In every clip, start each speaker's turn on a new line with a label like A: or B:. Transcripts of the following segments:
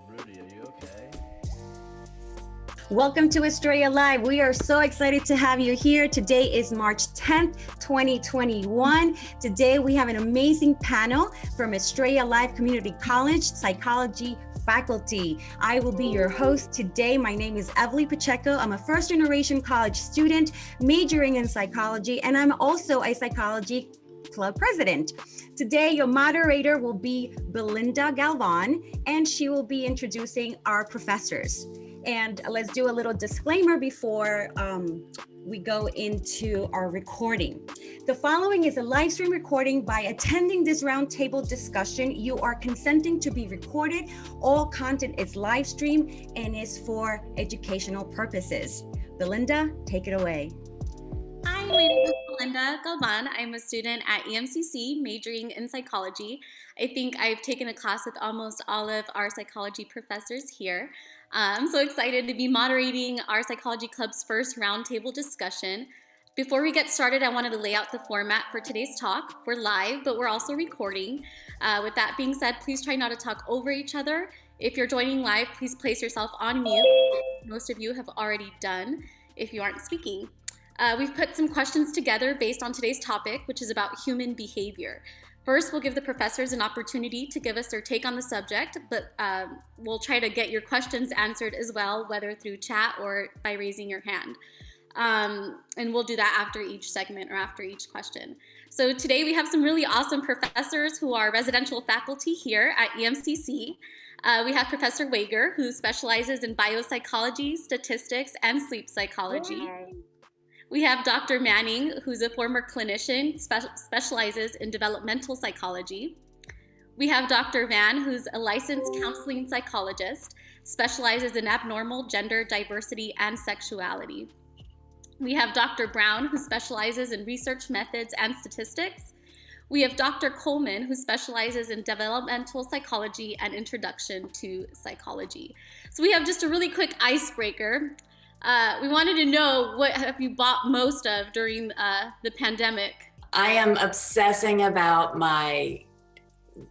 A: Rudy, are you okay?
B: Welcome to Estrella.Live. We are so excited to have you here. Today is March 10th, 2021. Today we have an amazing panel from Estrella.Live Community College Psychology Faculty. I will be your host today. My name is Evly Pacheco. I'm a first generation college student majoring in psychology, and I'm also a psychology club president. Today, your moderator will be Belinda Galvan, and she will be introducing our professors. And let's do a little disclaimer before we go into our recording. The following is a live stream recording. By attending this roundtable discussion, you are consenting to be recorded. All content is live streamed and is for educational purposes. Belinda, take it away.
C: Hi, my name is Belinda Galvan. I'm a student at EMCC majoring in psychology. I think I've taken a class with almost all of our psychology professors here. I'm so excited to be moderating our psychology club's first roundtable discussion. Before we get started, I wanted to lay out the format for today's talk. We're live, but we're also recording. With that being said, please try not to talk over each other. If you're joining live, please place yourself on mute. Most of you have already done if you aren't speaking. We've put some questions together based on today's topic, which is about human behavior. First, we'll give the professors an opportunity to give us their take on the subject, but we'll try to get your questions answered as well, whether through chat or by raising your hand. And we'll do that after each segment or after each question. So today we have some really awesome professors who are residential faculty here at EMCC. We have Professor Wager, who specializes in biopsychology, statistics, and sleep psychology. We have Dr. Manning, who's a former clinician, specializes in developmental psychology. We have Dr. Van, who's a licensed counseling psychologist, specializes in abnormal gender diversity and sexuality. We have Dr. Brown, who specializes in research methods and statistics. We have Dr. Coleman, who specializes in developmental psychology and introduction to psychology. So we have just a really quick icebreaker. We wanted to know, what have you bought most of during the pandemic?
D: I am obsessing about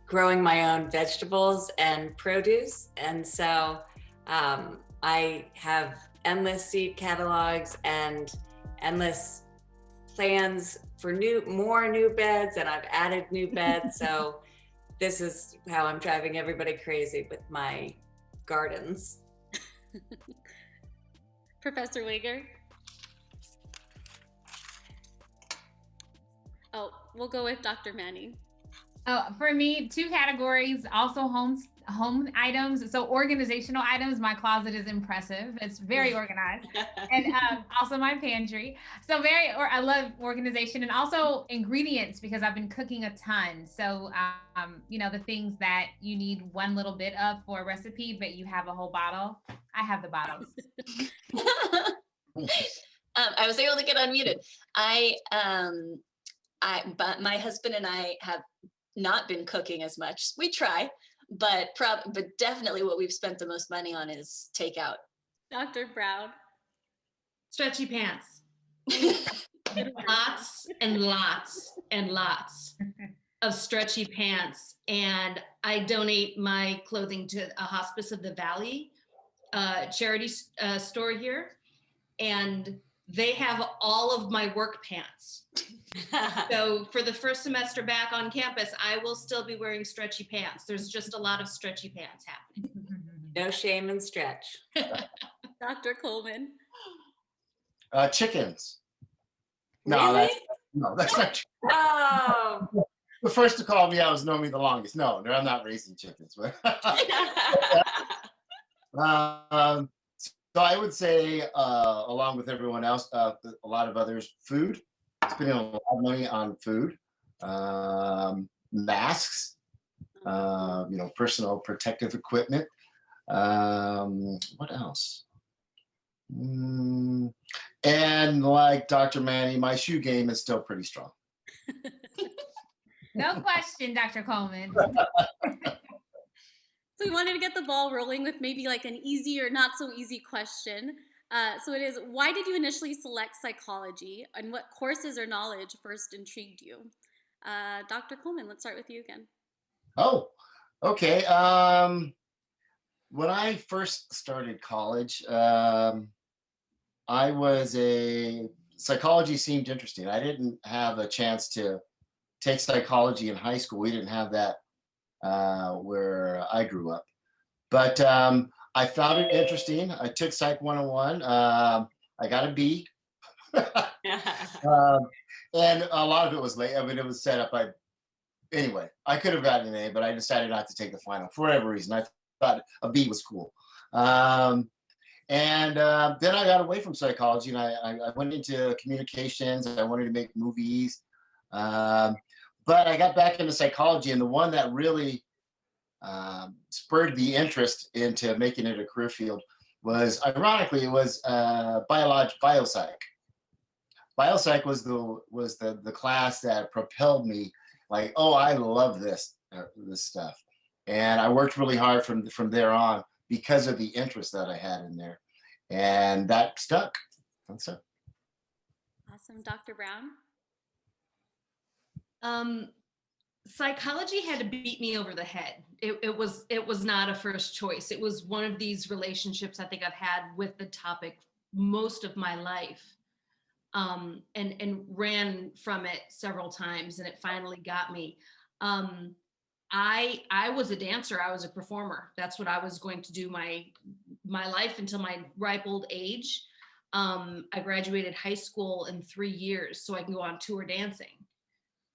D: growing my own vegetables and produce. And so I have endless seed catalogs and endless plans for more new beds, and I've added new beds. So this is how I'm driving everybody crazy with my gardens.
C: Professor Wager? Oh, we'll go with Dr. Manning.
E: For me, two categories, also home items. So organizational items, my closet is impressive. It's very organized. And also my pantry. So I love organization, and also ingredients, because I've been cooking a ton. So, the things that you need one little bit of for a recipe, but you have a whole bottle. I have the bottles.
F: I was able to get unmuted. But my husband and I have not been cooking as much. We try, but definitely what we've spent the most money on is takeout.
C: Dr. Brown?
G: Stretchy pants. Lots and lots and lots of stretchy pants. And I donate my clothing to a Hospice of the Valley charity store here. And they have all of my work pants. So for the first semester back on campus, I will still be wearing stretchy pants. There's just a lot of stretchy pants happening.
D: No shame in stretch.
C: Dr. Coleman?
H: Chickens.
D: Really?
H: That's not true.
D: Oh.
H: The first to call me out was know me the longest. No, I'm not raising chickens. So I would say, along with everyone else, a lot of others, food. Spending a lot of money on food, masks, personal protective equipment. What else? And like Dr. Manny, my shoe game is still pretty strong.
E: No question, Dr. Coleman.
C: So we wanted to get the ball rolling with maybe like an easy or not so easy question. So it is, why did you initially select psychology, and what courses or knowledge first intrigued you? Dr. Coleman, let's start with you again.
H: Oh, okay. When I first started college, psychology seemed interesting. I didn't have a chance to take psychology in high school. We didn't have that where I grew up. But I found it interesting. I took Psych 101. I got a B. And a lot of it was late. I mean, it was set up. Anyway, I could have gotten an A, but I decided not to take the final for whatever reason. I thought a B was cool. Then I got away from psychology, and I went into communications. I wanted to make movies. But I got back into psychology, and the one that really spurred the interest into making it a career field was, ironically, it was biopsych. Biopsych was the class that propelled me, like, oh, I love this stuff, and I worked really hard from there on because of the interest that I had in there, and that stuck. That's it.
C: Awesome. Dr. Brown?
G: Psychology had to beat me over the head. It was not a first choice. It was one of these relationships I think I've had with the topic most of my life, and ran from it several times, and it finally got me. I was a dancer. I was a performer. That's what I was going to do my life until my ripe old age. I graduated high school in 3 years so I can go on tour dancing.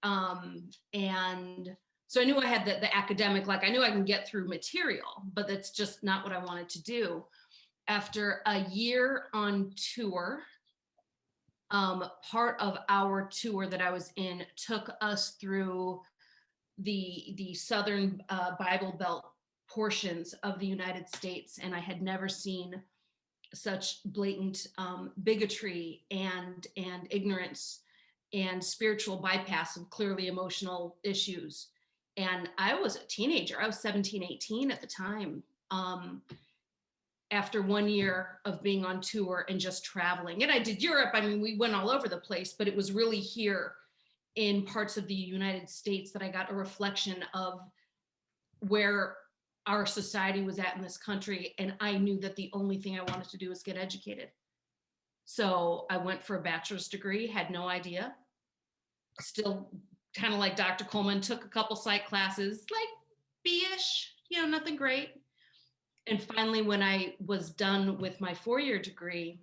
G: And so I knew I had the academic, like I knew I can get through material, but that's just not what I wanted to do. After a year on tour, part of our tour that I was in took us through the southern Bible Belt portions of the United States, and I had never seen such blatant bigotry and ignorance and spiritual bypass of clearly emotional issues. And I was a teenager. I was 17, 18 at the time. After 1 year of being on tour and just traveling. And I did Europe. I mean, we went all over the place, but it was really here in parts of the United States that I got a reflection of where our society was at in this country. And I knew that the only thing I wanted to do was get educated. So I went for a bachelor's degree, had no idea. Still kind of like Dr. Coleman, took a couple psych classes, like B-ish, nothing great. And finally, when I was done with my 4-year degree,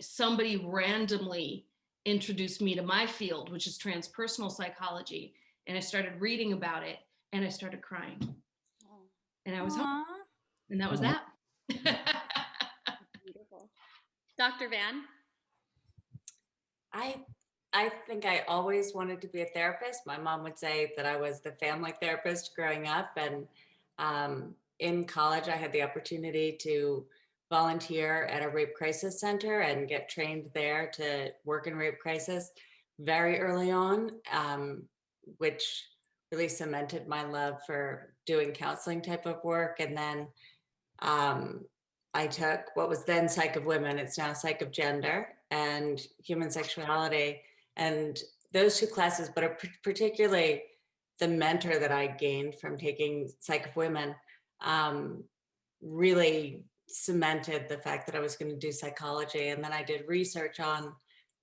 G: somebody randomly introduced me to my field, which is transpersonal psychology. And I started reading about it, and I started crying. And I was home. And that was that.
C: Beautiful. Dr. Van?
D: I think I always wanted to be a therapist. My mom would say that I was the family therapist growing up, and in college, I had the opportunity to volunteer at a rape crisis center and get trained there to work in rape crisis very early on, which really cemented my love for doing counseling type of work. And then I took what was then Psych of Women, it's now Psych of Gender and Human Sexuality. And those two classes, but particularly the mentor that I gained from taking Psych of Women, really cemented the fact that I was going to do psychology. And then I did research on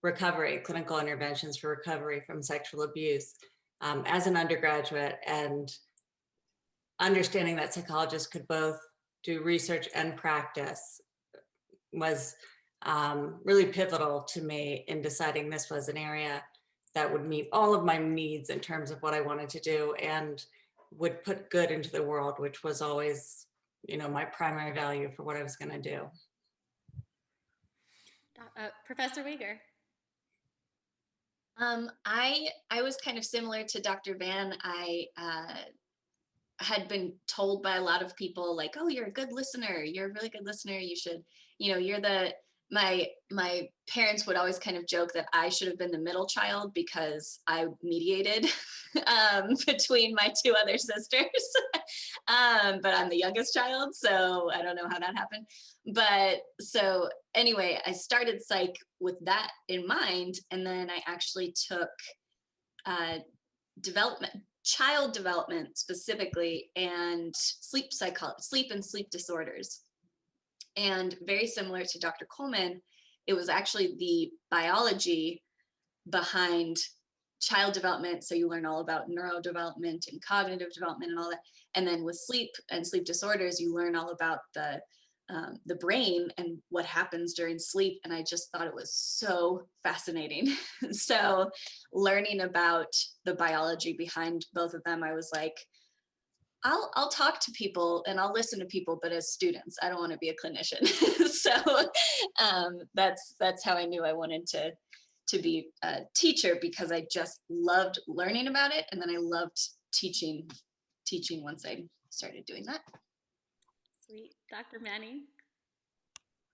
D: recovery, clinical interventions for recovery from sexual abuse as an undergraduate, and understanding that psychologists could both do research and practice was really pivotal to me in deciding this was an area that would meet all of my needs in terms of what I wanted to do and would put good into the world, which was always, my primary value for what I was going to do.
C: Professor Weger.
F: I was kind of similar to Dr. Van. I had been told by a lot of people, like, oh, you're a good listener. You're a really good listener. You should, my parents would always kind of joke that I should have been the middle child because I mediated between my two other sisters. But I'm the youngest child, so I don't know how that happened. But so anyway, I started psych with that in mind. And then I actually took development child development specifically, and sleep and sleep disorders. And very similar to Dr. Coleman, it was actually the biology behind child development. So you learn all about neurodevelopment and cognitive development and all that. And then with sleep and sleep disorders, you learn all about the brain and what happens during sleep. And I just thought it was so fascinating. So learning about the biology behind both of them, I was like, I'll talk to people and I'll listen to people, but as students, I don't want to be a clinician. So that's how I knew I wanted to be a teacher, because I just loved learning about it. And then I loved teaching once I started doing that.
C: Sweet. Dr. Manning?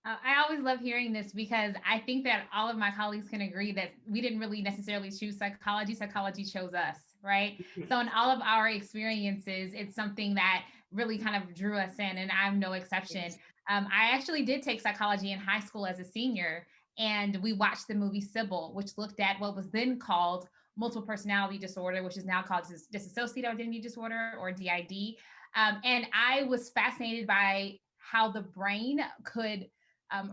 E: I always love hearing this, because I think that all of my colleagues can agree that we didn't really necessarily choose psychology. Psychology chose us, right? So in all of our experiences, it's something that really kind of drew us in, and I'm no exception. I actually did take psychology in high school as a senior, and we watched the movie Sybil, which looked at what was then called multiple personality disorder, which is now called dissociative identity disorder, or DID. And I was fascinated by how the brain could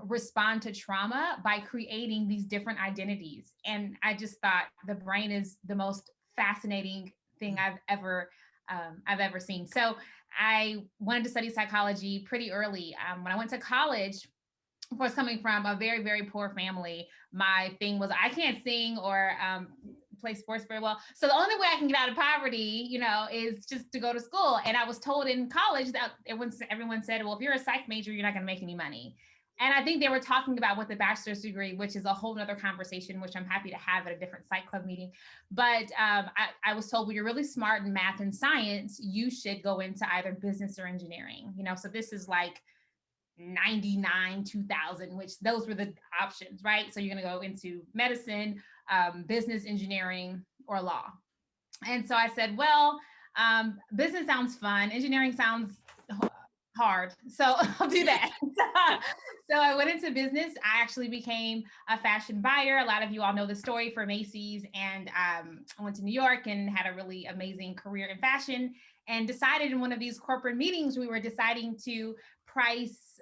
E: respond to trauma by creating these different identities. And I just thought the brain is the most fascinating thing I've ever seen. So I wanted to study psychology pretty early. When I went to college, of course, coming from a very, very poor family, my thing was I can't sing or play sports very well. So the only way I can get out of poverty, is just to go to school. And I was told in college that everyone said, well, if you're a psych major, you're not going to make any money. And I think they were talking about with the bachelor's degree, which is a whole nother conversation, which I'm happy to have at a different psych club meeting. But I was told, well, you're really smart in math and science, you should go into either business or engineering. So this is like 99, 2000, which those were the options, right? So you're going to go into medicine, business, engineering, or law. And so I said, well, business sounds fun. Engineering sounds hard. So I'll do that. So I went into business. I actually became a fashion buyer. A lot of you all know the story, for Macy's. And I went to New York and had a really amazing career in fashion, and decided in one of these corporate meetings, we were deciding to price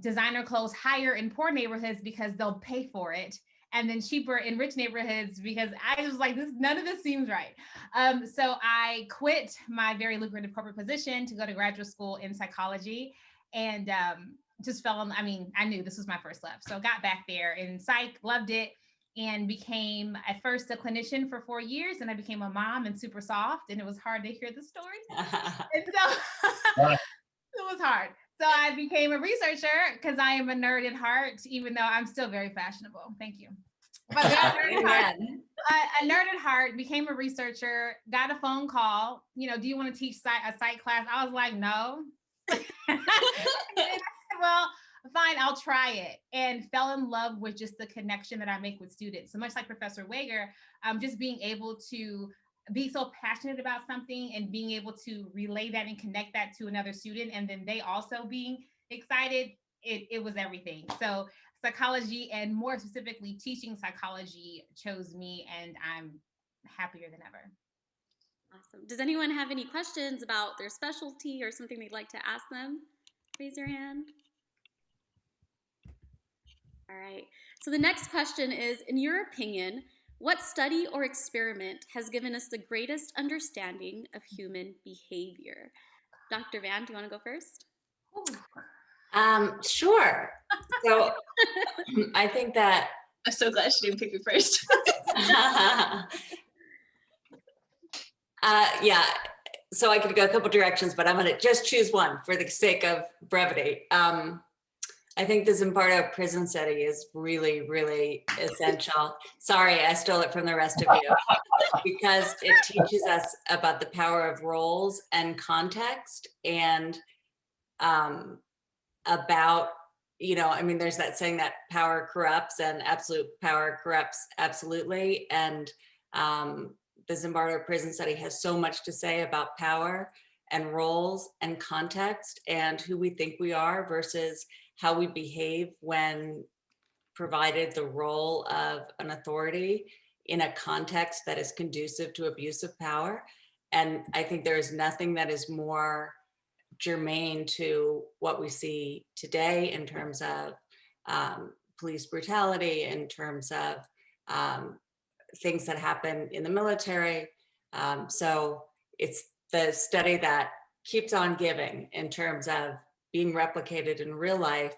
E: designer clothes higher in poor neighborhoods because they'll pay for it, and then cheaper in rich neighborhoods, because I was like, none of this seems right. So I quit my very lucrative corporate position to go to graduate school in psychology, and just I knew this was my first love. So got back there in psych, loved it, and became at first a clinician for 4 years. And I became a mom and super soft, and it was hard to hear the stories. And so it was hard. So I became a researcher, because I am a nerd at heart, even though I'm still very fashionable. Thank you. But a nerd at heart, became a researcher, got a phone call, do you want to teach a psych class? I was like, no. And I said, well, fine, I'll try it, and fell in love with just the connection that I make with students. So much like Professor Wager, just being able to be so passionate about something and being able to relay that and connect that to another student, and then they also being excited, it was everything. So psychology, and more specifically teaching psychology, chose me, and I'm happier than ever.
C: Awesome. Does anyone have any questions about their specialty or something they'd like to ask them? Raise your hand. All right. So the next question is, in your opinion, what study or experiment has given us the greatest understanding of human behavior? Dr. Van, do you want to go first?
D: Sure. So I think that
F: I'm so glad she didn't pick me first.
D: Yeah. So I could go a couple directions, but I'm going to just choose one for the sake of brevity. I think the Zimbardo prison study is really, really essential. Sorry, I stole it from the rest of you, because it teaches us about the power of roles and context, and about, there's that saying that power corrupts, and absolute power corrupts absolutely. And the Zimbardo prison study has so much to say about power and roles and context, and who we think we are versus how we behave when provided the role of an authority in a context that is conducive to abuse of power. And I think there is nothing that is more germane to what we see today in terms of police brutality, in terms of things that happen in the military. So it's the study that keeps on giving in terms of being replicated in real life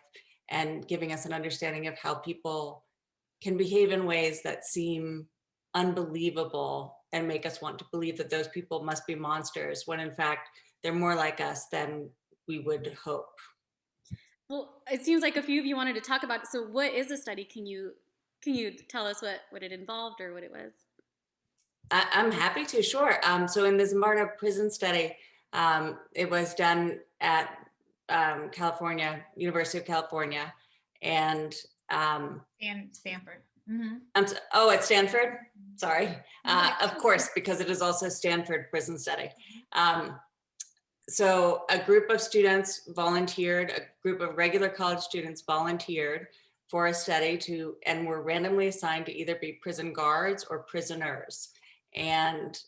D: and giving us an understanding of how people can behave in ways that seem unbelievable and make us want to believe that those people must be monsters, when in fact they're more like us than we would hope.
C: Well, it seems like a few of you wanted to talk about it. So what is the study? Can you tell us what it involved or what it was?
D: I'm happy to, sure. So in the Zimbardo prison study, it was done at California, University of California, and
E: Stanford. Mm-hmm.
D: At Stanford? Sorry. Of course, because it is also Stanford prison study. So a group of students volunteered, a group of regular college students volunteered for a study and were randomly assigned to either be prison guards or prisoners. And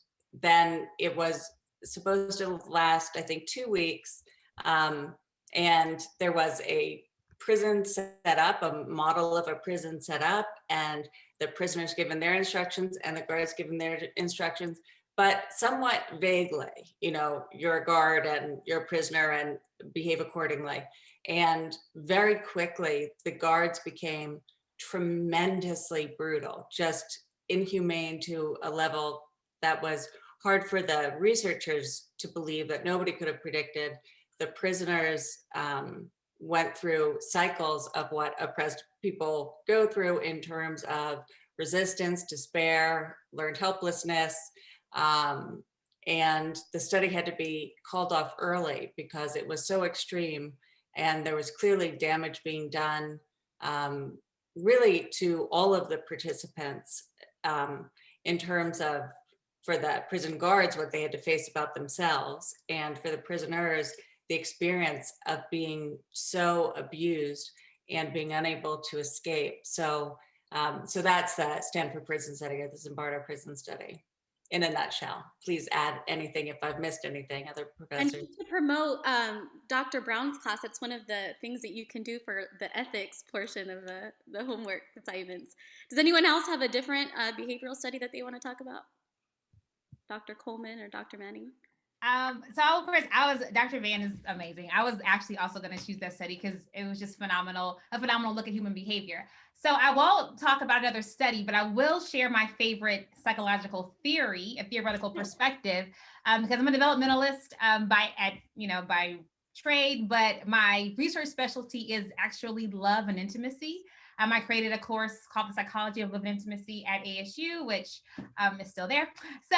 D: then it was supposed to last, I think, 2 weeks. And there was a prison set up, a model of a prison set up, and the prisoners given their instructions and the guards given their instructions, but somewhat vaguely, you're a guard and you're a prisoner and behave accordingly. And very quickly, the guards became tremendously brutal, just inhumane to a level that was hard for the researchers to believe, that nobody could have predicted. The prisoners went through cycles of what oppressed people go through in terms of resistance, despair, learned helplessness. And the study had to be called off early because it was so extreme, and there was clearly damage being done really to all of the participants in terms of, for the prison guards, what they had to face about themselves, and for the prisoners, the experience of being so abused and being unable to escape. So that's the Stanford prison study, or the Zimbardo prison study in a nutshell. Please add anything if I've missed anything, other professors.
C: And to promote Dr. Brown's class, that's one of the things that you can do for the ethics portion of the homework assignments. Does anyone else have a different behavioral study that they want to talk about? Dr. Coleman or Dr. Manning?
E: So of course, Dr. Van is amazing. I was actually also going to choose that study because it was just a phenomenal look at human behavior. So I won't talk about another study, but I will share my favorite psychological theory, a theoretical perspective, because I'm a developmentalist by trade, but my research specialty is actually love and intimacy. I created a course called The Psychology of Love and Intimacy at ASU, which is still there. So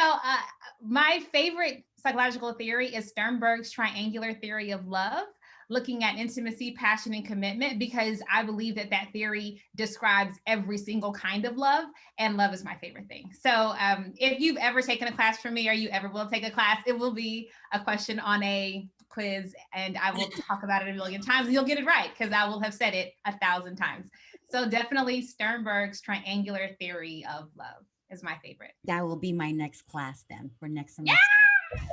E: my favorite psychological theory is Sternberg's triangular theory of love, looking at intimacy, passion, and commitment, because I believe that theory describes every single kind of love, and love is my favorite thing. So if you've ever taken a class from me, or you ever will take a class, it will be a question on a quiz, and I will talk about it a million times, and you'll get it right, because I will have said it 1,000 times. So definitely Sternberg's triangular theory of love is my favorite.
B: That will be my next class then for next semester.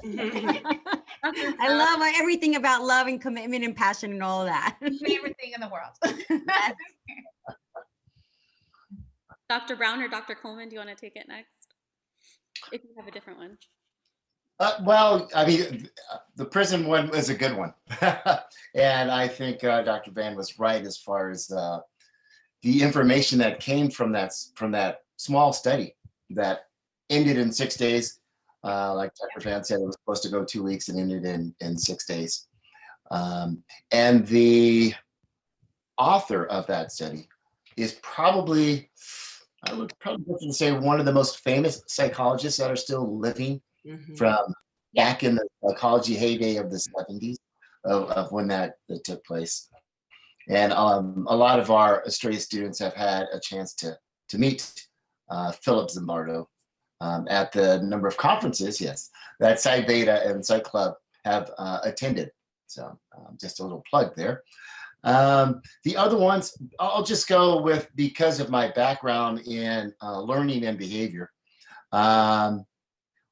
E: Yeah!
B: I love everything about love and commitment and passion and all that.
E: Favorite thing in the world.
C: Dr. Brown or Dr. Coleman, do you want to take it next? If you have a different one.
H: Well, I mean, the prison one is a good one. And I think Dr. Van was right as far as the information that came from that small study that ended in 6 days. Like Dr. Van said, it was supposed to go 2 weeks and ended in 6 days. And the author of that study is probably, I would probably say, one of the most famous psychologists that are still living from back in the psychology heyday of the 70s of when that took place. And a lot of our Estrella students have had a chance to meet Philip Zimbardo at the number of conferences, yes, that Psi Beta and Psych Club have attended. So just a little plug there. The other ones, I'll just go with, because of my background in learning and behavior. I'll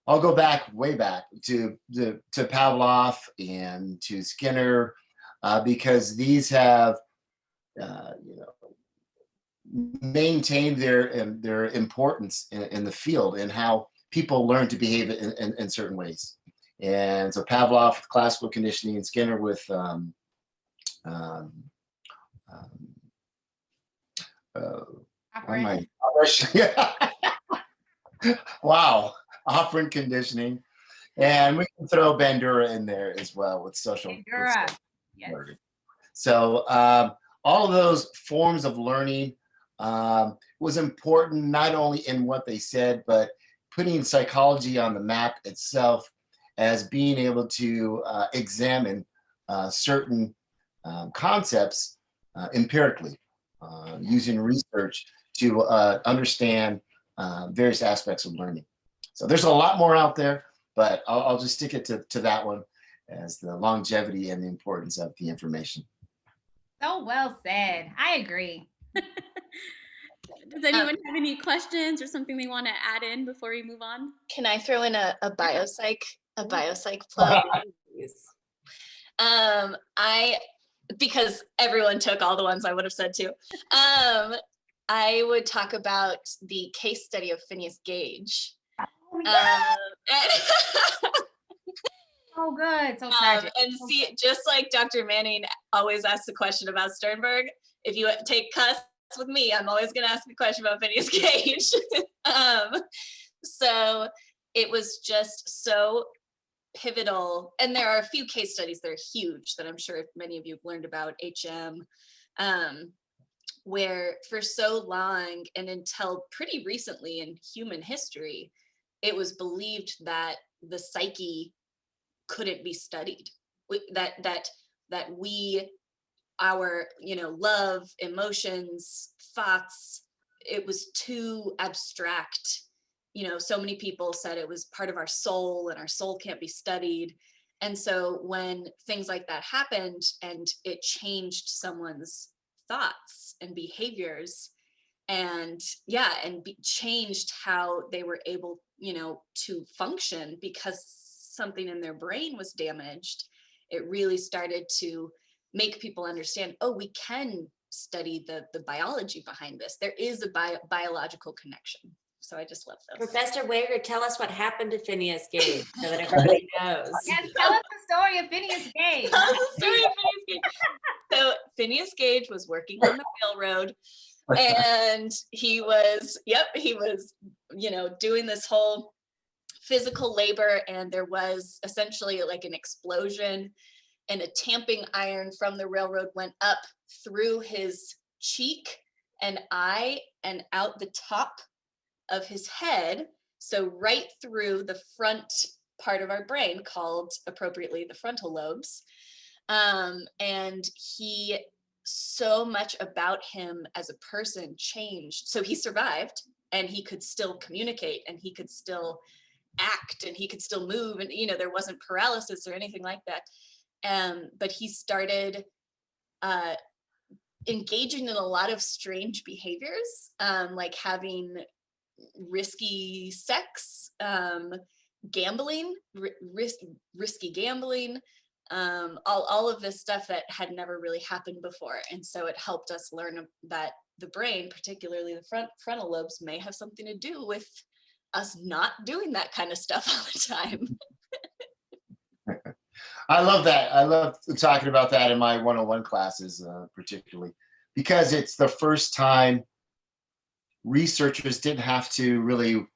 H: go back, way back to Pavlov and to Skinner, because these have, maintained their importance in the field and how people learn to behave in certain ways. And so Pavlov with classical conditioning, and Skinner with wow, operant conditioning. And we can throw Bandura in there as well with social.
E: Bandura. Yes.
H: Learning. So all of those forms of learning was important, not only in what they said, but putting psychology on the map itself as being able to examine certain concepts empirically, using research to understand various aspects of learning. So there's a lot more out there, but I'll just stick it to that one as the longevity and the importance of the information.
E: So well said. I agree.
C: Does anyone have any questions or something they want to add in before we move on?
F: Can I throw in a biopsych plug? Because everyone took all the ones I would have said too. I would talk about the case study of Phineas Gage.
E: Oh, yeah. So good, so tragic.
F: And see, just like Dr. Manning always asks a question about Sternberg, if you take cuss with me, I'm always going to ask a question about Phineas Gage. So it was just so pivotal. And there are a few case studies that are huge that I'm sure many of you have learned about, HM, where for so long and until pretty recently in human history, it was believed that the psyche couldn't be studied, that we, our, love, emotions, thoughts, it was too abstract. So many people said it was part of our soul and our soul can't be studied. And so when things like that happened and it changed someone's thoughts and behaviors and changed how they were able, to function because something in their brain was damaged, it really started to make people understand, oh, we can study the biology behind this. There is a biological connection. So I just love those.
D: Professor Wager, tell us what happened to Phineas Gage so that everybody knows.
E: Yes, tell us the story of Phineas Gage.
F: Tell us the story of Phineas Gage. So Phineas Gage was working on the railroad, and he was, doing this whole physical labor, and there was essentially like an explosion, and a tamping iron from the railroad went up through his cheek and eye and out the top of his head, so right through the front part of our brain called appropriately the frontal lobes. And so much about him as a person changed. So he survived and he could still communicate and he could still act and he could still move, and there wasn't paralysis or anything like that. But he started engaging in a lot of strange behaviors, like having risky sex, gambling, risky gambling, all of this stuff that had never really happened before. And so it helped us learn that the brain, particularly the frontal lobes, may have something to do with us not doing that kind of stuff all the time.
H: I love that. I love talking about that in my 101 classes, particularly because it's the first time researchers didn't have to really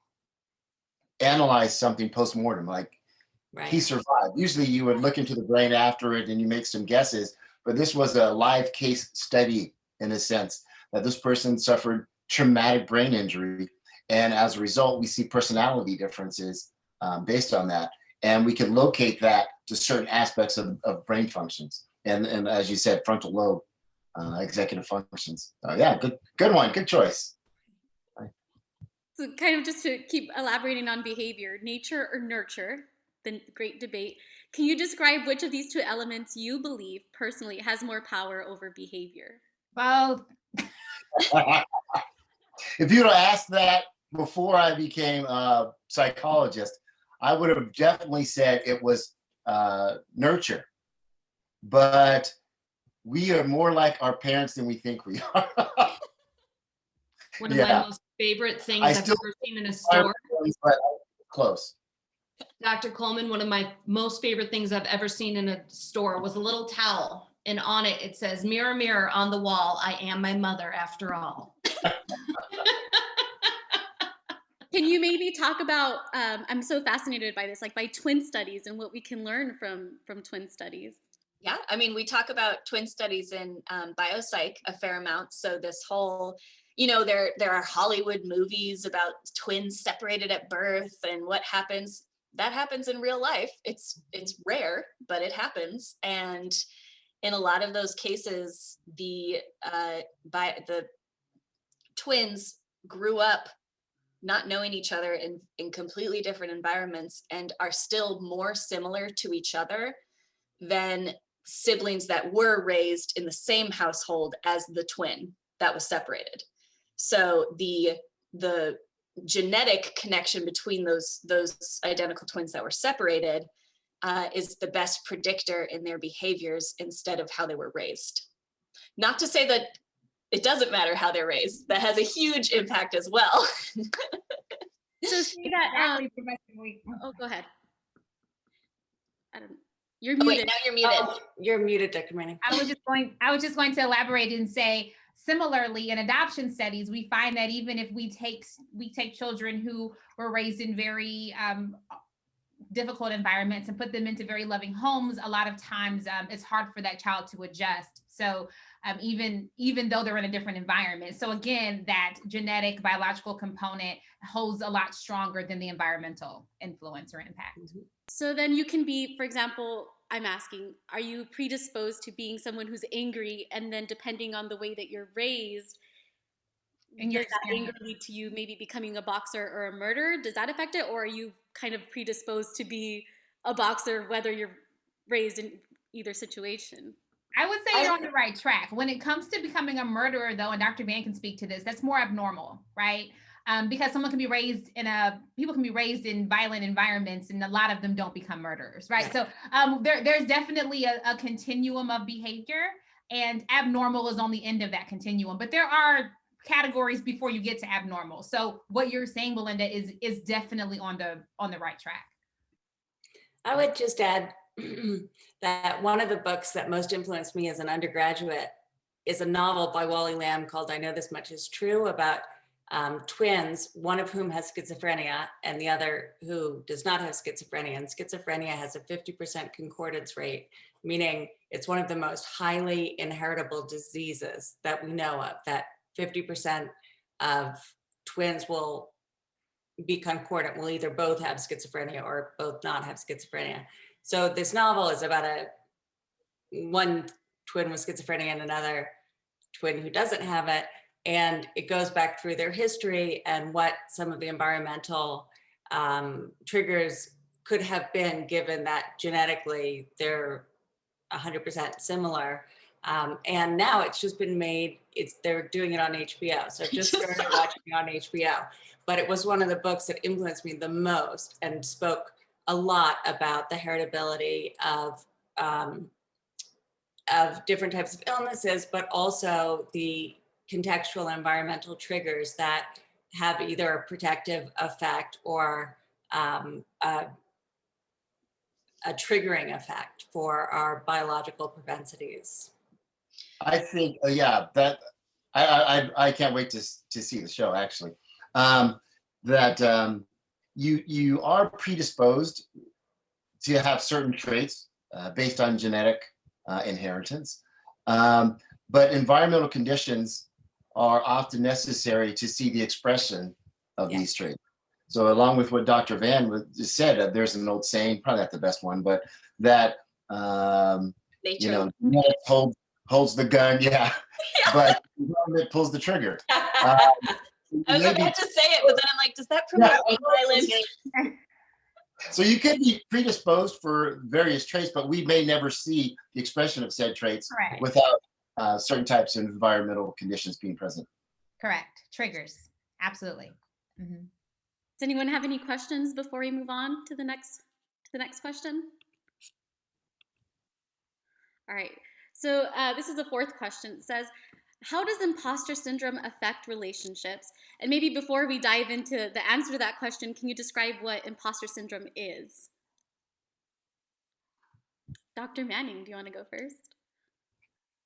H: analyze something post-mortem, like he survived. Usually you would look into the brain after it and you make some guesses, but this was a live case study in a sense that this person suffered traumatic brain injury. And as a result, we see personality differences based on that. And we can locate that to certain aspects of brain functions. And as you said, frontal lobe, executive functions. Yeah, good one, good choice.
C: So kind of just to keep elaborating on behavior, nature or nurture, the great debate. Can you describe which of these two elements you believe personally has more power over behavior?
E: Both.
H: If you'd have asked that before I became a psychologist, I would have definitely said it was nurture. But we are more like our parents than we think we are.
G: One of my most favorite things I've ever seen in a store.
H: Close.
G: Dr. Coleman, one of my most favorite things I've ever seen in a store was a little towel, and on it, it says, "Mirror, mirror on the wall, I am my mother after all."
C: Can you maybe talk about, I'm so fascinated by this, like by twin studies and what we can learn from twin studies?
F: Yeah, I mean, we talk about twin studies in biopsych a fair amount. So this whole, there are Hollywood movies about twins separated at birth and what happens. That happens in real life. It's rare, but it happens. And in a lot of those cases, the twins grew up not knowing each other in completely different environments and are still more similar to each other than siblings that were raised in the same household as the twin that was separated. So the genetic connection between those identical twins that were separated is the best predictor in their behaviors instead of how they were raised. Not to say that it doesn't matter how they're raised. That has a huge impact as well.
C: So say that, oh, go ahead. You're muted.
F: Wait, now you're muted.
D: Oh, you're muted, Dr. Manning.
E: I was just going to elaborate and say, similarly, in adoption studies, we find that even if we take children who were raised in very difficult environments and put them into very loving homes, a lot of times it's hard for that child to adjust. So even though they're in a different environment. So again, that genetic biological component holds a lot stronger than the environmental influence or impact.
C: So then you can be, for example, I'm asking, are you predisposed to being someone who's angry, and then depending on the way that you're raised, and does that anger lead to you maybe becoming a boxer or a murderer? Does that affect it? Or are you kind of predisposed to be a boxer whether you're raised in either situation?
E: I would say you're on the right track. When it comes to becoming a murderer, though, and Dr. Van can speak to this, that's more abnormal, right? Because people can be raised in violent environments, and a lot of them don't become murderers, right? So there's definitely a continuum of behavior, and abnormal is on the end of that continuum. But there are categories before you get to abnormal. So what you're saying, Belinda, is definitely on the right track.
D: I would just add that one of the books that most influenced me as an undergraduate is a novel by Wally Lamb called I Know This Much Is True, about twins, one of whom has schizophrenia and the other who does not have schizophrenia. And schizophrenia has a 50% concordance rate, meaning it's one of the most highly inheritable diseases that we know of, that 50% of twins will be concordant, will either both have schizophrenia or both not have schizophrenia. So this novel is about one twin with schizophrenia and another twin who doesn't have it. And it goes back through their history and what some of the environmental triggers could have been, given that genetically they're 100% similar. And now it's just been made, they're doing it on HBO. So I just started watching it on HBO. But it was one of the books that influenced me the most and spoke a lot about the heritability of different types of illnesses, but also the contextual environmental triggers that have either a protective effect or a triggering effect for our biological propensities.
H: I think, that I can't wait to see the show, actually. That you are predisposed to have certain traits based on genetic inheritance, but environmental conditions are often necessary to see the expression of these traits. So along with what Dr. Van just said, there's an old saying, probably not the best one, but that, holds the gun, but it pulls the trigger.
F: I was about to say it, but then I'm like, does that promote violence?
H: So you could be predisposed for various traits, but we may never see the expression of said traits
E: Correct.
H: without certain types of environmental conditions being present.
E: Correct. Triggers. Absolutely. Mm-hmm.
C: Does anyone have any questions before we move on to the next question? All right. So this is the fourth question. It says, how does imposter syndrome affect relationships? And maybe before we dive into the answer to that question, can you describe what imposter syndrome is? Dr. Manning, do you want to go first?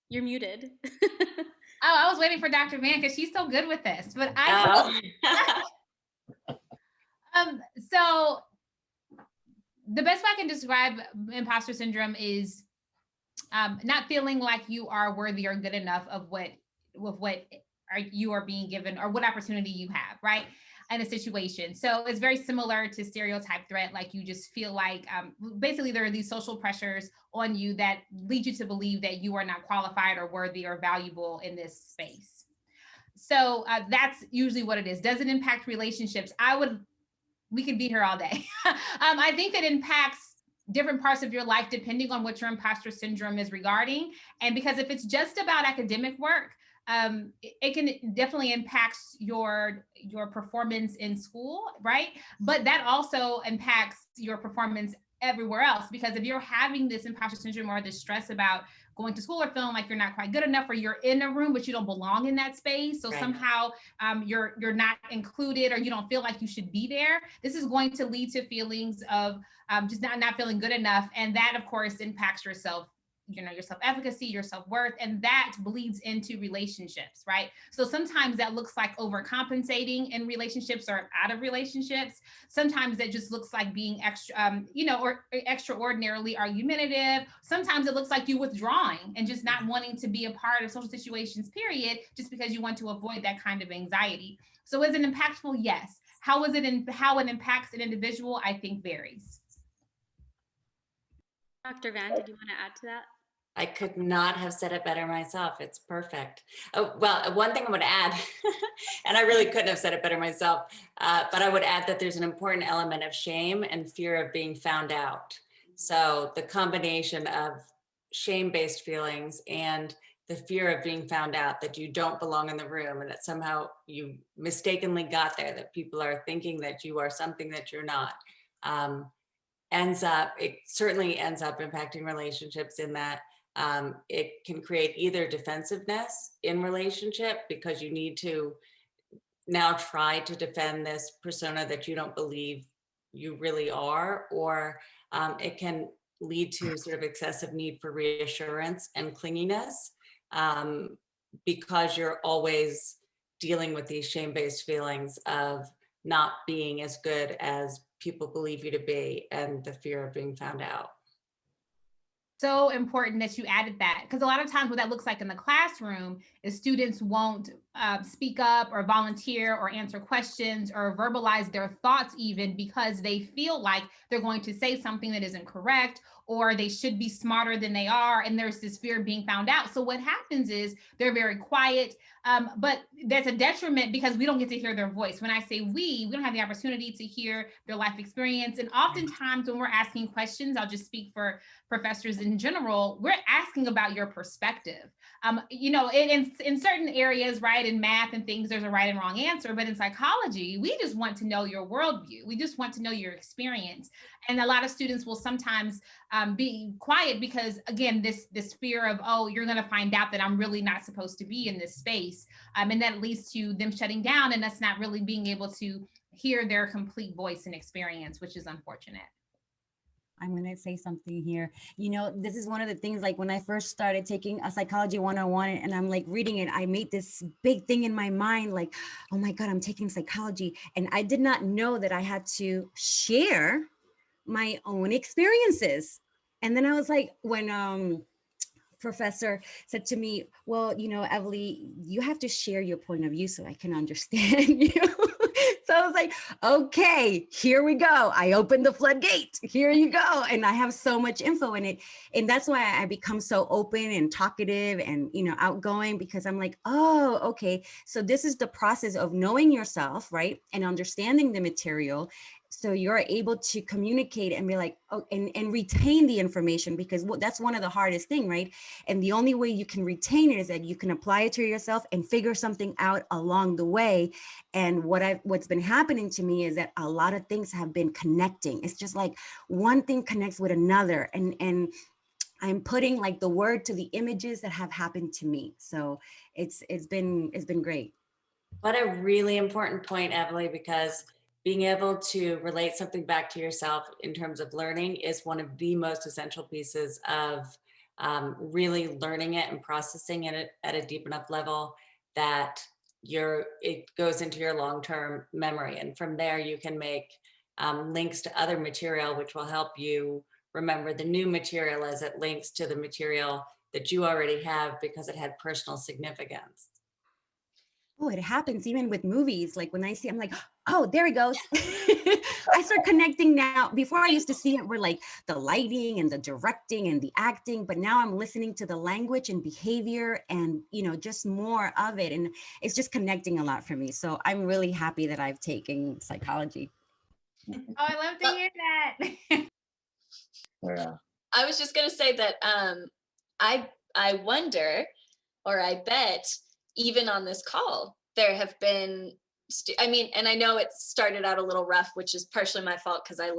C: You're muted.
E: Oh, I was waiting for Dr. Mann because she's so good with this, but so the best way I can describe imposter syndrome is not feeling like you are worthy or good enough of what you are being given or what opportunity you have, right? In a situation. So it's very similar to stereotype threat. Like you just feel like basically there are these social pressures on you that lead you to believe that you are not qualified or worthy or valuable in this space. So that's usually what it is. Does it impact relationships? We could be here all day. I think it impacts different parts of your life depending on what your imposter syndrome is regarding. And because if it's just about academic work, it can definitely impact your performance in school, right? But that also impacts your performance everywhere else, because if you're having this imposter syndrome or this stress about going to school or feeling like you're not quite good enough, or you're in a room but you don't belong in that space, so somehow you're not included or you don't feel like you should be there, this is going to lead to feelings of just not feeling good enough, and that of course impacts your self-efficacy, your self-worth, and that bleeds into relationships, right? So sometimes that looks like overcompensating in relationships or out of relationships. Sometimes that just looks like being or extraordinarily argumentative. Sometimes it looks like you withdrawing and just not wanting to be a part of social situations, period, just because you want to avoid that kind of anxiety. So is it impactful? Yes. How it impacts an individual, I think varies.
C: Dr. Van, did you want to add to that?
D: I could not have said it better myself. It's perfect. Oh, well, one thing I would add, and I really couldn't have said it better myself, but I would add that there's an important element of shame and fear of being found out. So the combination of shame-based feelings and the fear of being found out, that you don't belong in the room and that somehow you mistakenly got there, that people are thinking that you are something that you're not, it certainly ends up impacting relationships in that it can create either defensiveness in relationship because you need to now try to defend this persona that you don't believe you really are, or it can lead to sort of excessive need for reassurance and clinginess because you're always dealing with these shame-based feelings of not being as good as people believe you to be and the fear of being found out.
E: So important that you added that, because a lot of times what that looks like in the classroom is students won't speak up or volunteer or answer questions or verbalize their thoughts even because they feel like they're going to say something that isn't correct or they should be smarter than they are, and there's this fear of being found out. So what happens is they're very quiet, but there's a detriment because we don't get to hear their voice. When I say we don't have the opportunity to hear their life experience. And oftentimes when we're asking questions, I'll just speak for professors in general, we're asking about your perspective. In certain areas, right, in math and things, there's a right and wrong answer, but in psychology, we just want to know your worldview. We just want to know your experience. And a lot of students will sometimes be quiet because, again, this fear of, oh, you're going to find out that I'm really not supposed to be in this space. And that leads to them shutting down and us not really being able to hear their complete voice and experience, which is unfortunate.
B: I'm going to say something here. This is one of the things, like when I first started taking a psychology 101 and I'm like reading it, I made this big thing in my mind, like, oh my God, I'm taking psychology. And I did not know that I had to share my own experiences. And then I was like, when professor said to me, well, Evly, you have to share your point of view so I can understand you. So I was like, okay, here we go. I opened the floodgate. Here you go. And I have so much info in it. And that's why I become so open and talkative and, outgoing, because I'm like, oh, okay. So this is the process of knowing yourself, right? And understanding the material So you're able to communicate and be like, oh, and retain the information, because that's one of the hardest thing, right? And the only way you can retain it is that you can apply it to yourself and figure something out along the way. And what's been happening to me is that a lot of things have been connecting. It's just like one thing connects with another, and I'm putting like the word to the images that have happened to me. So it's been great.
D: What a really important point, Evly, because being able to relate something back to yourself in terms of learning is one of the most essential pieces of really learning it and processing it at a deep enough level that it goes into your long-term memory. And from there, you can make links to other material, which will help you remember the new material as it links to the material that you already have because it had personal significance.
B: Oh, it happens even with movies. Like when I see, I'm like, oh, there it goes. I start connecting now. Before I used to see it were like the lighting and the directing and the acting, but now I'm listening to the language and behavior and, just more of it. And it's just connecting a lot for me. So I'm really happy that I've taken psychology.
E: Oh, I love to hear that.
H: Yeah.
F: I was just going to say that I wonder, or I bet, even on this call, there have been, and I know it started out a little rough, which is partially my fault because I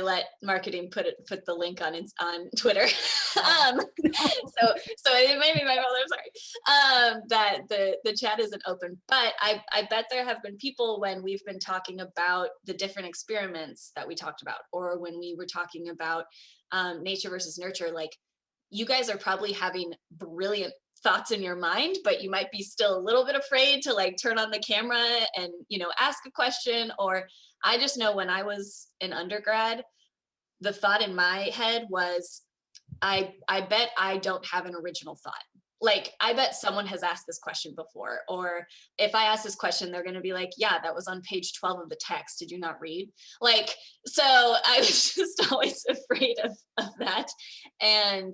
F: let marketing put the link on Twitter. So it may be my fault. I'm sorry that the chat isn't open, but I bet there have been people when we've been talking about the different experiments that we talked about, or when we were talking about nature versus nurture, like you guys are probably having brilliant thoughts in your mind, but you might be still a little bit afraid to like turn on the camera and, ask a question. Or I just know when I was in undergrad, the thought in my head was, I bet I don't have an original thought. Like, I bet someone has asked this question before, or if I ask this question, they're going to be like, yeah, that was on page 12 of the text. Did you not read? Like, so I was just always afraid of that. And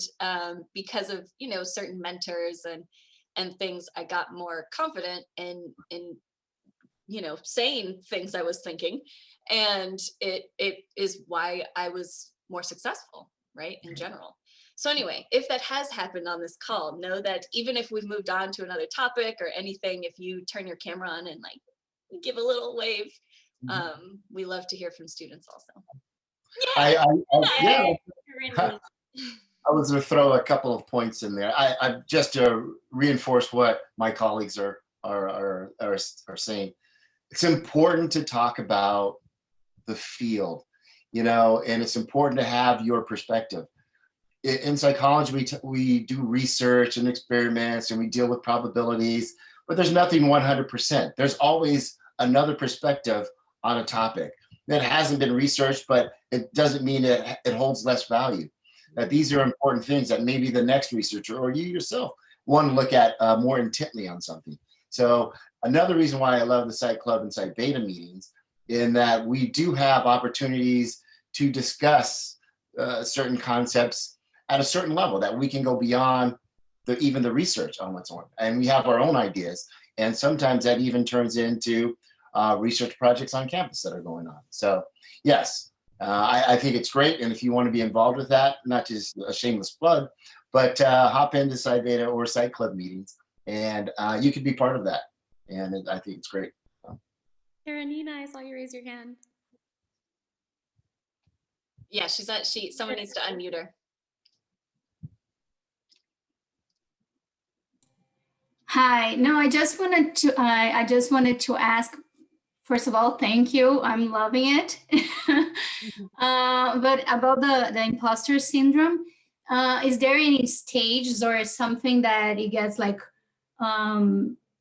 F: because of, certain mentors and things, I got more confident in saying things I was thinking. And it is why I was more successful, right, in general. So anyway, if that has happened on this call, know that even if we've moved on to another topic or anything, if you turn your camera on and like give a little wave, we love to hear from students also.
H: Yeah. I was going to throw a couple of points in there. I just to reinforce what my colleagues are saying. It's important to talk about the field, and it's important to have your perspective. In psychology, we do research and experiments and we deal with probabilities, but there's nothing 100%. There's always another perspective on a topic that hasn't been researched, but it doesn't mean it holds less value. That these are important things that maybe the next researcher or you yourself want to look at more intently on something. So another reason why I love the Psych Club and Psych Beta meetings in that we do have opportunities to discuss certain concepts at a certain level that we can go beyond even the research on what's on. And we have our own ideas. And sometimes that even turns into research projects on campus that are going on. So yes, I think it's great. And if you want to be involved with that, not just a shameless plug, but hop into Psych Beta or Psych Club meetings and you could be part of that. And I think it's great.
C: Karenina, I saw you raise your hand.
F: Yeah, someone needs to unmute her.
A: Hi. No, I just wanted to ask. First of all, thank you. I'm loving it. But about the imposter syndrome, is there any stages or something that it gets like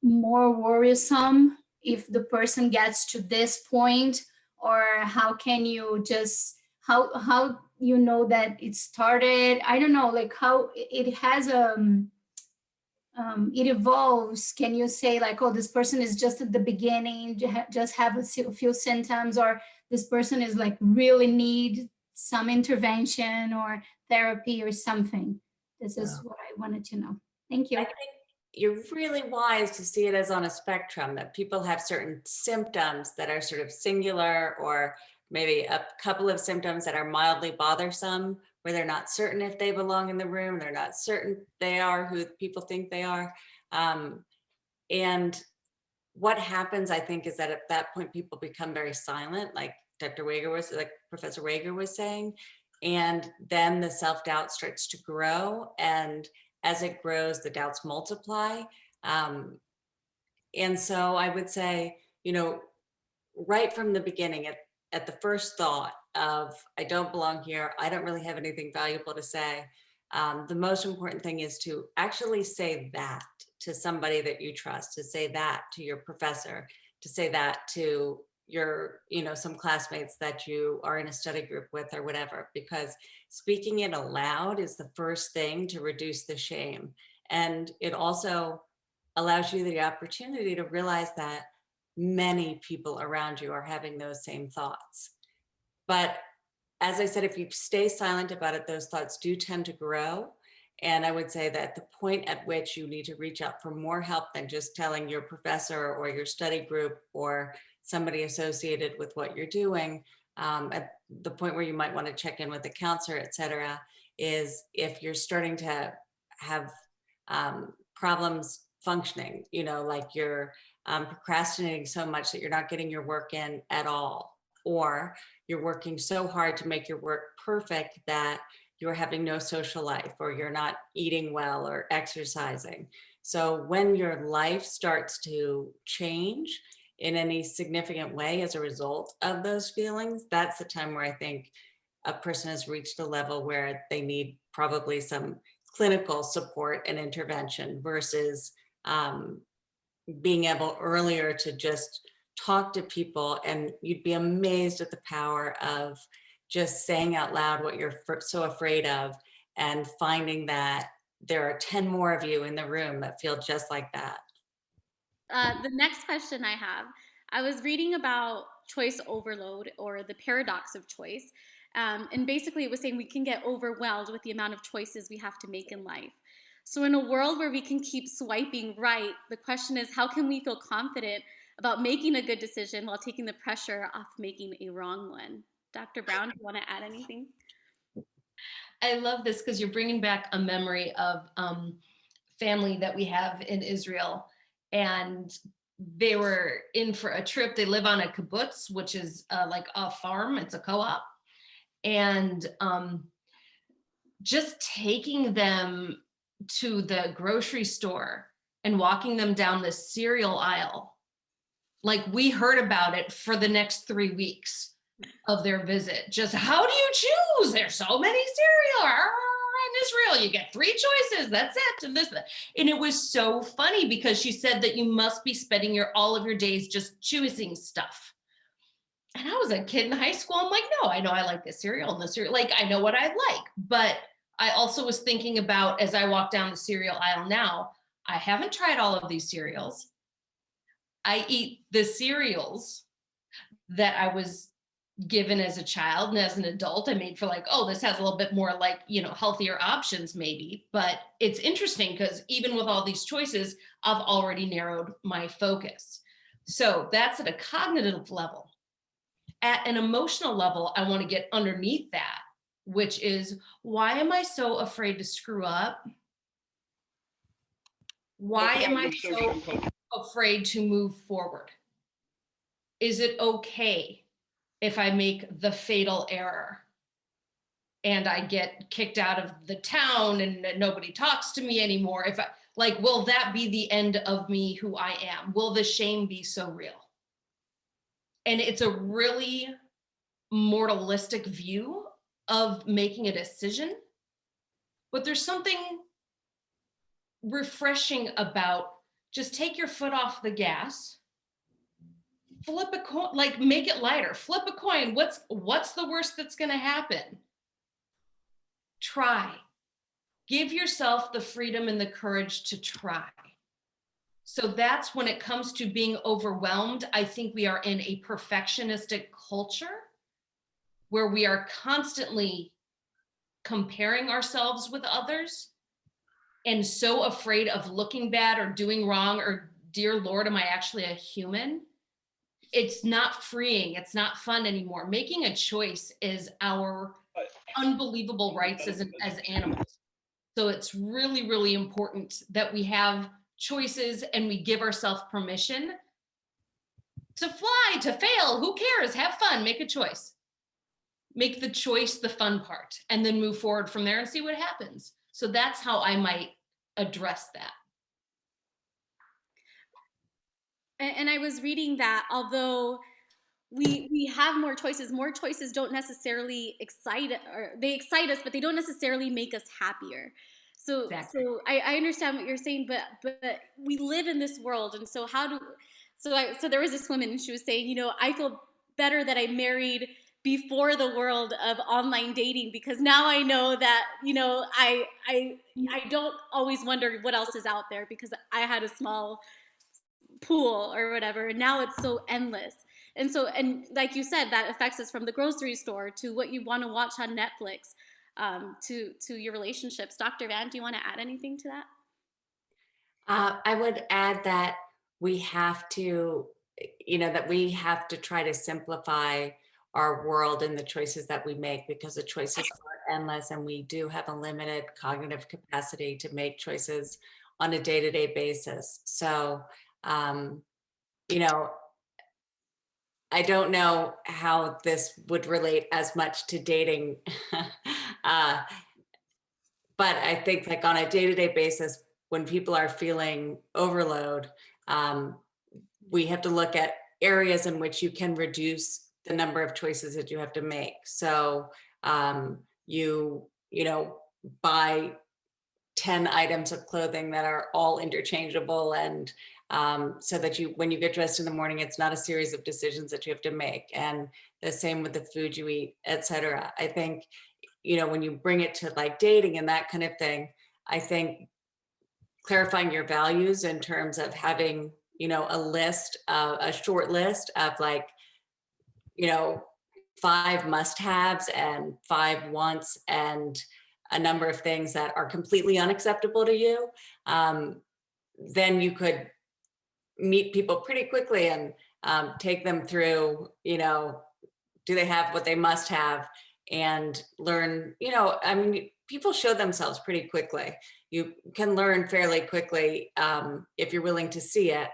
A: more worrisome if the person gets to this point, or how can you just how you know that it started? I don't know, like how it has it evolves. Can you say like, oh, this person is just at the beginning, just have a few symptoms, or this person is like really need some intervention or therapy or something? This is what I wanted to know. Thank you.
D: you're really wise to see it as on a spectrum, that people have certain symptoms that are sort of singular, or maybe a couple of symptoms that are mildly bothersome, where they're not certain if they belong in the room, they're not certain they are who people think they are. And what happens, I think, is that at that point, people become very silent, like Professor Wager was saying, and then the self-doubt starts to grow. And as it grows, the doubts multiply. And so I would say, right from the beginning, at the first thought of, I don't belong here, I don't really have anything valuable to say, the most important thing is to actually say that to somebody that you trust, to say that to your professor, to say that to your, some classmates that you are in a study group with or whatever, because speaking it aloud is the first thing to reduce the shame. And it also allows you the opportunity to realize that many people around you are having those same thoughts. But as I said, if you stay silent about it, those thoughts do tend to grow. And I would say that the point at which you need to reach out for more help than just telling your professor or your study group or somebody associated with what you're doing, at the point where you might want to check in with a counselor, et cetera, is if you're starting to have problems functioning, like you're procrastinating so much that you're not getting your work in at all, or you're working so hard to make your work perfect that you're having no social life, or you're not eating well or exercising. So when your life starts to change in any significant way as a result of those feelings, that's the time where I think a person has reached a level where they need probably some clinical support and intervention versus being able earlier to just talk to people. And you'd be amazed at the power of just saying out loud what you're so afraid of, and finding that there are 10 more of you in the room that feel just like that.
C: The next question I was reading about choice overload, or the paradox of choice. And basically it was saying we can get overwhelmed with the amount of choices we have to make in life. So in a world where we can keep swiping right, the question is, how can we feel confident about making a good decision while taking the pressure off making a wrong one? Dr. Brown, do you want to add anything?
G: I love this because you're bringing back a memory of family that we have in Israel, and they were in for a trip. They live on a kibbutz, which is like a farm. It's a co-op. And just taking them to the grocery store and walking them down the cereal aisle, like we heard about it for the next 3 weeks of their visit. Just, how do you choose? There's so many cereal. In Israel, you get 3 choices. That's it. And this, and it was so funny because she said that you must be spending all of your days just choosing stuff. And I was a kid in high school. I'm like, no, I know I like this cereal and this cereal. Like, I know what I like. But I also was thinking about, as I walk down the cereal aisle now, I haven't tried all of these cereals. I eat the cereals that I was given as a child, and as an adult I made for like, oh, this has a little bit more like, healthier options maybe. But it's interesting because even with all these choices, I've already narrowed my focus. So that's at a cognitive level. At an emotional level, I want to get underneath that, which is, why am I so afraid to screw up? Why am I so afraid to move forward? Is it okay if I make the fatal error and I get kicked out of the town and nobody talks to me anymore? Will that be the end of me, who I am? Will the shame be so real? And it's a really moralistic view of making a decision, but there's something refreshing about just take your foot off the gas, flip a coin, like make it lighter, flip a coin. What's the worst that's going to happen? Try. Give yourself the freedom and the courage to try. So that's when it comes to being overwhelmed. I think we are in a perfectionistic culture where we are constantly comparing ourselves with others. and so afraid of looking bad or doing wrong or, dear Lord, am I actually a human? It's not freeing. It's not fun anymore. Making a choice is our unbelievable rights as animals. So it's really, really important that we have choices and we give ourselves permission to fly, to fail. Who cares? Have fun, make a choice. Make the choice the fun part, and then move forward from there and see what happens. So that's how I might address that.
C: And I was reading that although we have more choices don't necessarily excite, or they excite us, but they don't necessarily make us happier. So
G: Exactly.
C: so I understand what you're saying, but we live in this world, and so so there was this woman, and she was saying, I feel better that I married before the world of online dating, because now I know that I don't always wonder what else is out there, because I had a small pool or whatever, and now it's so endless. And like you said, that affects us from the grocery store to what you want to watch on Netflix, to your relationships. Dr. Van, do you want to add anything to that?
D: I would add that we have to, try to simplify our world and the choices that we make, because the choices are endless, and we do have a limited cognitive capacity to make choices on a day-to-day basis. So, I don't know how this would relate as much to dating, but I think, like, on a day-to-day basis, when people are feeling overload, we have to look at areas in which you can reduce the number of choices that you have to make. So you buy 10 items of clothing that are all interchangeable, and so that when you get dressed in the morning, it's not a series of decisions that you have to make. And the same with the food you eat, etc. I think, when you bring it to like dating and that kind of thing, I think clarifying your values in terms of having, a short list of, like, 5 must-haves and 5 wants, and a number of things that are completely unacceptable to you, then you could meet people pretty quickly and take them through, do they have what they must have, and learn, people show themselves pretty quickly. You can learn fairly quickly, if you're willing to see it,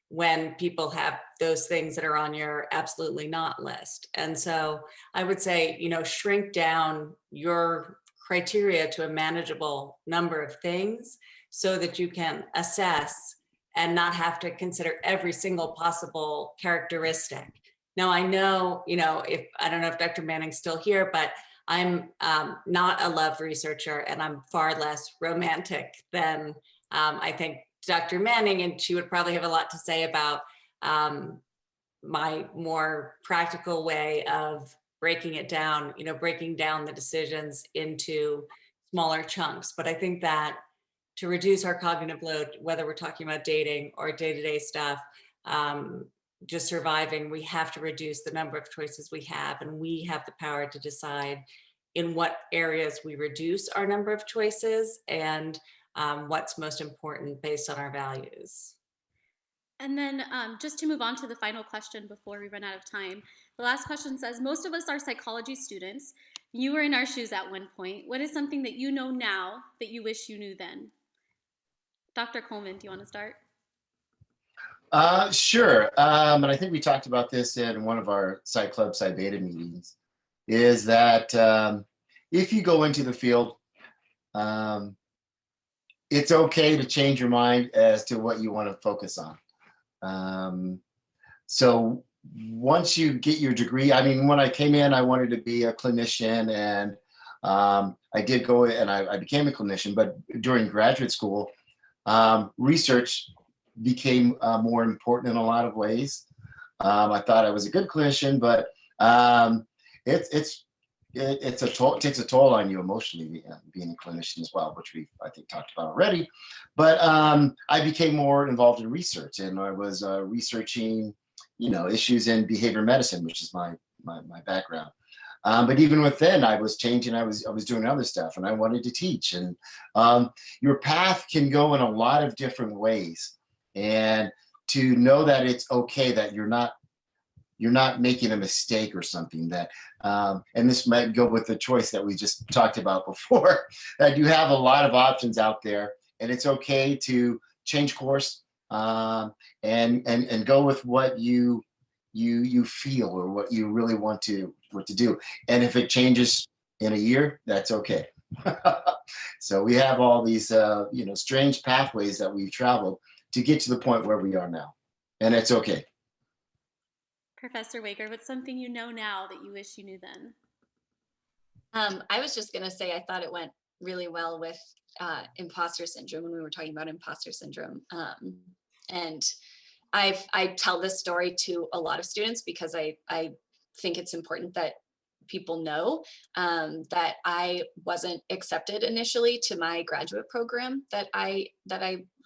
D: when people have those things that are on your absolutely not list. And so I would say, shrink down your criteria to a manageable number of things, so that you can assess and not have to consider every single possible characteristic. Now, I know, I don't know if Dr. Manning's still here, but I'm not a love researcher, and I'm far less romantic than I think Dr. Manning, and she would probably have a lot to say about my more practical way of breaking it down, breaking down the decisions into smaller chunks. But I think that to reduce our cognitive load, whether we're talking about dating or day-to-day stuff, just surviving, we have to reduce the number of choices we have, and we have the power to decide in what areas we reduce our number of choices, and what's most important based on our values.
C: And then just to move on to the final question before we run out of time, the last question says, most of us are psychology students. You were in our shoes at one point. What is something that you know now that you wish you knew then? Dr. Coleman, do you want to start?
H: Sure. And I think we talked about this in one of our Psych Club Psi Beta meetings, is that if you go into the field, it's okay to change your mind as to what you want to focus on. So once you get your degree, I mean, when I came in, I wanted to be a clinician, and I did go and I became a clinician, but during graduate school, research became more important in a lot of ways. I thought I was a good clinician, but it takes a toll on you emotionally, being a clinician as well, which we, I think, talked about already. But I became more involved in research, and I was researching, issues in behavior medicine, which is my background. But even within, I was changing. I was doing other stuff, and I wanted to teach. And your path can go in a lot of different ways. And to know that it's okay, that you're not making a mistake or something, that and this might go with the choice that we just talked about before, that you have a lot of options out there, and it's okay to change course and go with what you feel or what you really want to do. And if it changes in a year, that's okay. So we have all these strange pathways that we've traveled to get to the point where we are now, and it's okay.
C: Professor Wager, what's something you know now that you wish you knew then?
F: I was just going to say, I thought it went really well with imposter syndrome when we were talking about imposter syndrome. And I tell this story to a lot of students because I think it's important that people know that I wasn't accepted initially to my graduate program that I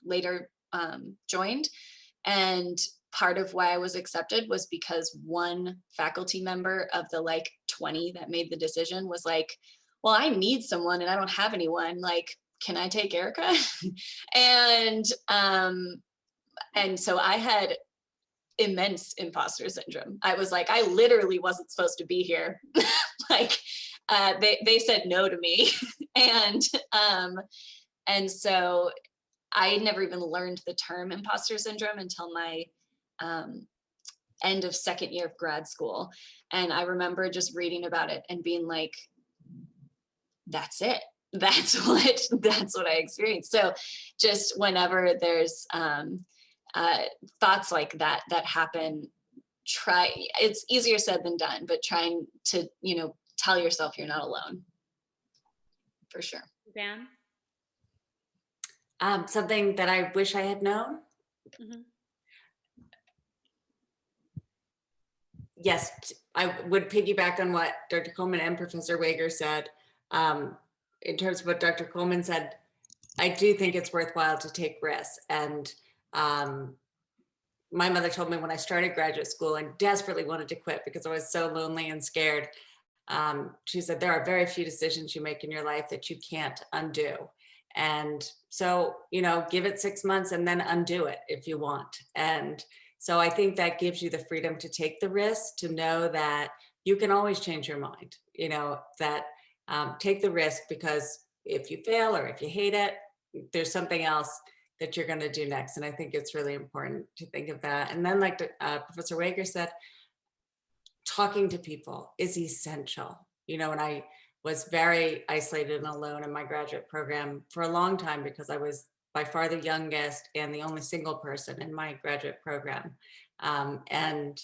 F: later joined. And part of why I was accepted was because one faculty member of the like 20 that made the decision was like, well, I need someone and I don't have anyone. Like, can I take Erica? And so I had immense imposter syndrome. I was like, I literally wasn't supposed to be here. Like, they said no to me. And so I had never even learned the term imposter syndrome until my end of second year of grad school. And I remember just reading about it and being like, that's it. That's what I experienced. So just whenever there's thoughts like that happen, it's easier said than done, but trying to, tell yourself you're not alone, for sure.
C: Dan?
D: Something that I wish I had known.
C: Mm-hmm.
D: Yes, I would piggyback on what Dr. Coleman and Professor Wager said. In terms of what Dr. Coleman said, I do think it's worthwhile to take risks. And my mother told me when I started graduate school and desperately wanted to quit because I was so lonely and scared. She said, there are very few decisions you make in your life that you can't undo. And so, give it 6 months and then undo it if you want. And so I think that gives you the freedom to take the risk, to know that you can always change your mind, that take the risk, because if you fail or if you hate it, there's something else that you're going to do next. And I think it's really important to think of that. And then like Professor Wager said, talking to people is essential, and I was very isolated and alone in my graduate program for a long time because I was by far the youngest and the only single person in my graduate program. And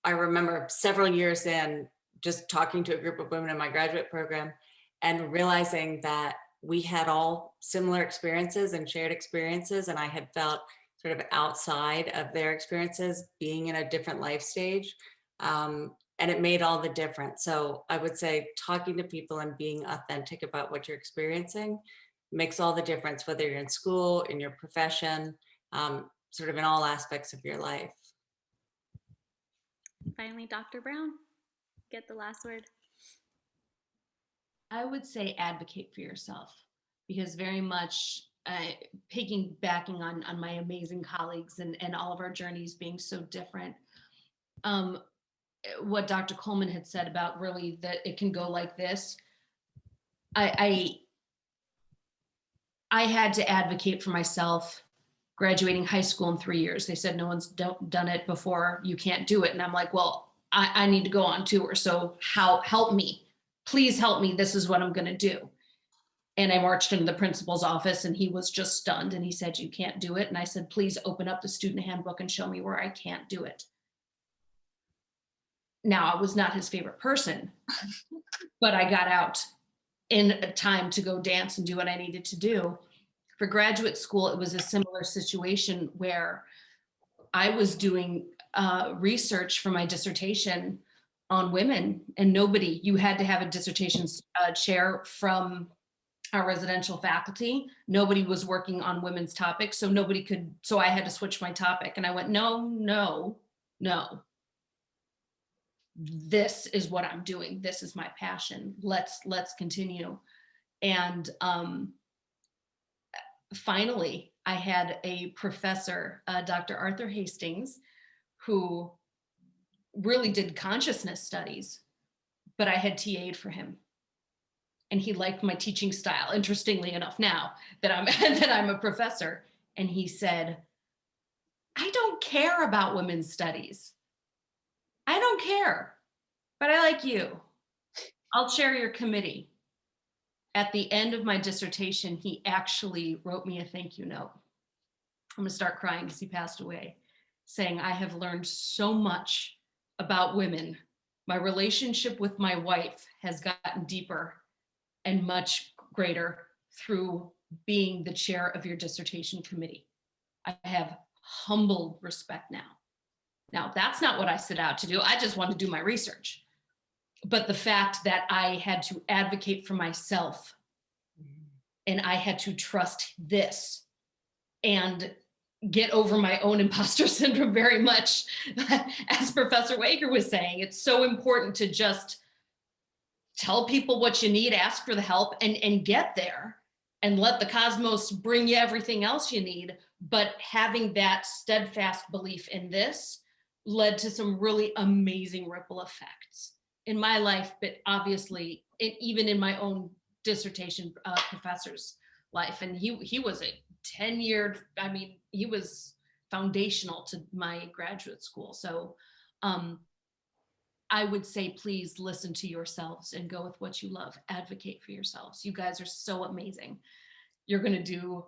D: I remember several years in just talking to a group of women in my graduate program and realizing that we had all similar experiences and shared experiences. And I had felt sort of outside of their experiences, being in a different life stage. And it made all the difference. So I would say talking to people and being authentic about what you're experiencing makes all the difference, whether you're in school, in your profession, sort of in all aspects of your life.
C: Finally, Dr. Brown, get the last word.
G: I would say advocate for yourself, because very much piggybacking on my amazing colleagues and all of our journeys being so different. What Dr. Coleman had said about really that it can go like this. I had to advocate for myself graduating high school in 3 years. They said, no one's done it before, you can't do it. And I'm like, well, I need to go on tour. So help me, please help me. This is what I'm going to do. And I marched into the principal's office and he was just stunned. And he said, you can't do it. And I said, please open up the student handbook and show me where I can't do it. Now, I was not his favorite person, but I got out in time to go dance and do what I needed to do. For graduate school, it was a similar situation where I was doing research for my dissertation on women, and you had to have a dissertation chair from our residential faculty. Nobody was working on women's topics, so I had to switch my topic. And I went, no. this is what I'm doing. This is my passion. Let's continue. And finally, I had a professor, Dr. Arthur Hastings, who really did consciousness studies, but I had TA'd for him. And he liked my teaching style, interestingly enough, now that I'm a professor. And he said, I don't care about women's studies. I don't care, but I like you. I'll chair your committee. At the end of my dissertation, he actually wrote me a thank you note. I'm gonna start crying because he passed away, saying, I have learned so much about women. My relationship with my wife has gotten deeper and much greater through being the chair of your dissertation committee. I have humble respect now. Now, that's not what I set out to do. I just want to do my research. But the fact that I had to advocate for myself and I had to trust this and get over my own imposter syndrome very much, as Professor Wager was saying, it's so important to just tell people what you need, ask for the help, and get there, and let the cosmos bring you everything else you need. But having that steadfast belief in this led to some really amazing ripple effects in my life, but obviously even in my own dissertation professor's life. And he was a 10-year, he was foundational to my graduate school. So I would say, please listen to yourselves and go with what you love. Advocate for yourselves. You guys are so amazing. You're going to do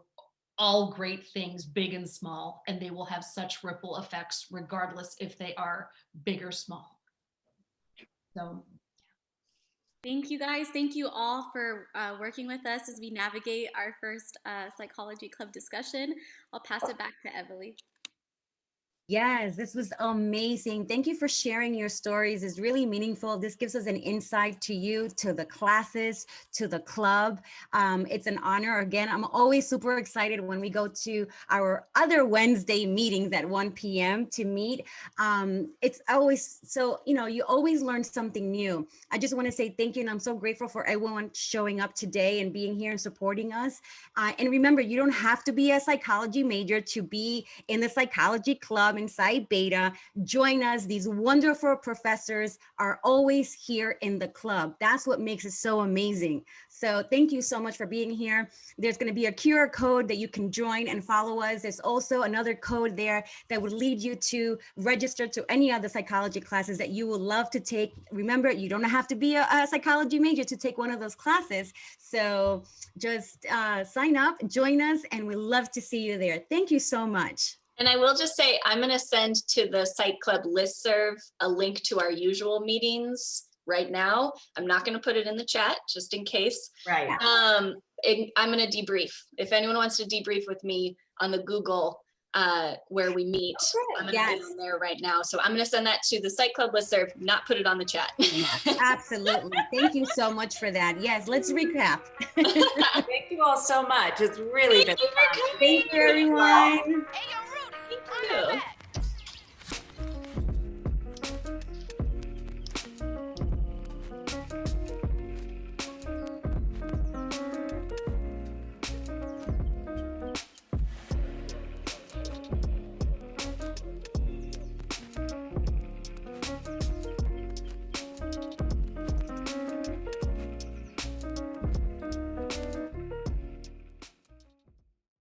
G: all great things, big and small, and they will have such ripple effects regardless if they are big or small. So
C: thank you guys. Thank you all for working with us as we navigate our first psychology club discussion. I'll pass it back to Evly.
B: Yes, this was amazing. Thank you for sharing your stories. It's really meaningful. This gives us an insight to you, to the classes, to the club. It's an honor. Again, I'm always super excited when we go to our other Wednesday meetings at 1 p.m. to meet. It's always so, you always learn something new. I just want to say thank you. And I'm so grateful for everyone showing up today and being here and supporting us. And remember, you don't have to be a psychology major to be in the psychology club inside Beta. Join us. These wonderful professors are always here in the club. That's what makes it so amazing. So thank you so much for being here. There's going to be a QR code that you can join and follow us. There's also another code there that would lead you to register to any other psychology classes that you would love to take. Remember, you don't have to be a psychology major to take one of those classes. So just sign up, join us, and we'd love to see you there. Thank you so much.
F: And I will just say, I'm going to send to the Psych Club listserv a link to our usual meetings right now. I'm not going to put it in the chat just in case.
D: Right.
F: I'm going to debrief. If anyone wants to debrief with me on the Google where we meet, I'm going to get on there right now. So I'm going to send that to the Psych Club listserv, not put it on the chat.
B: Yes, absolutely. Thank you so much for that. Yes, let's recap.
D: Thank you all so much. It's really been fun.
B: Thank you, everyone.
F: Thank you.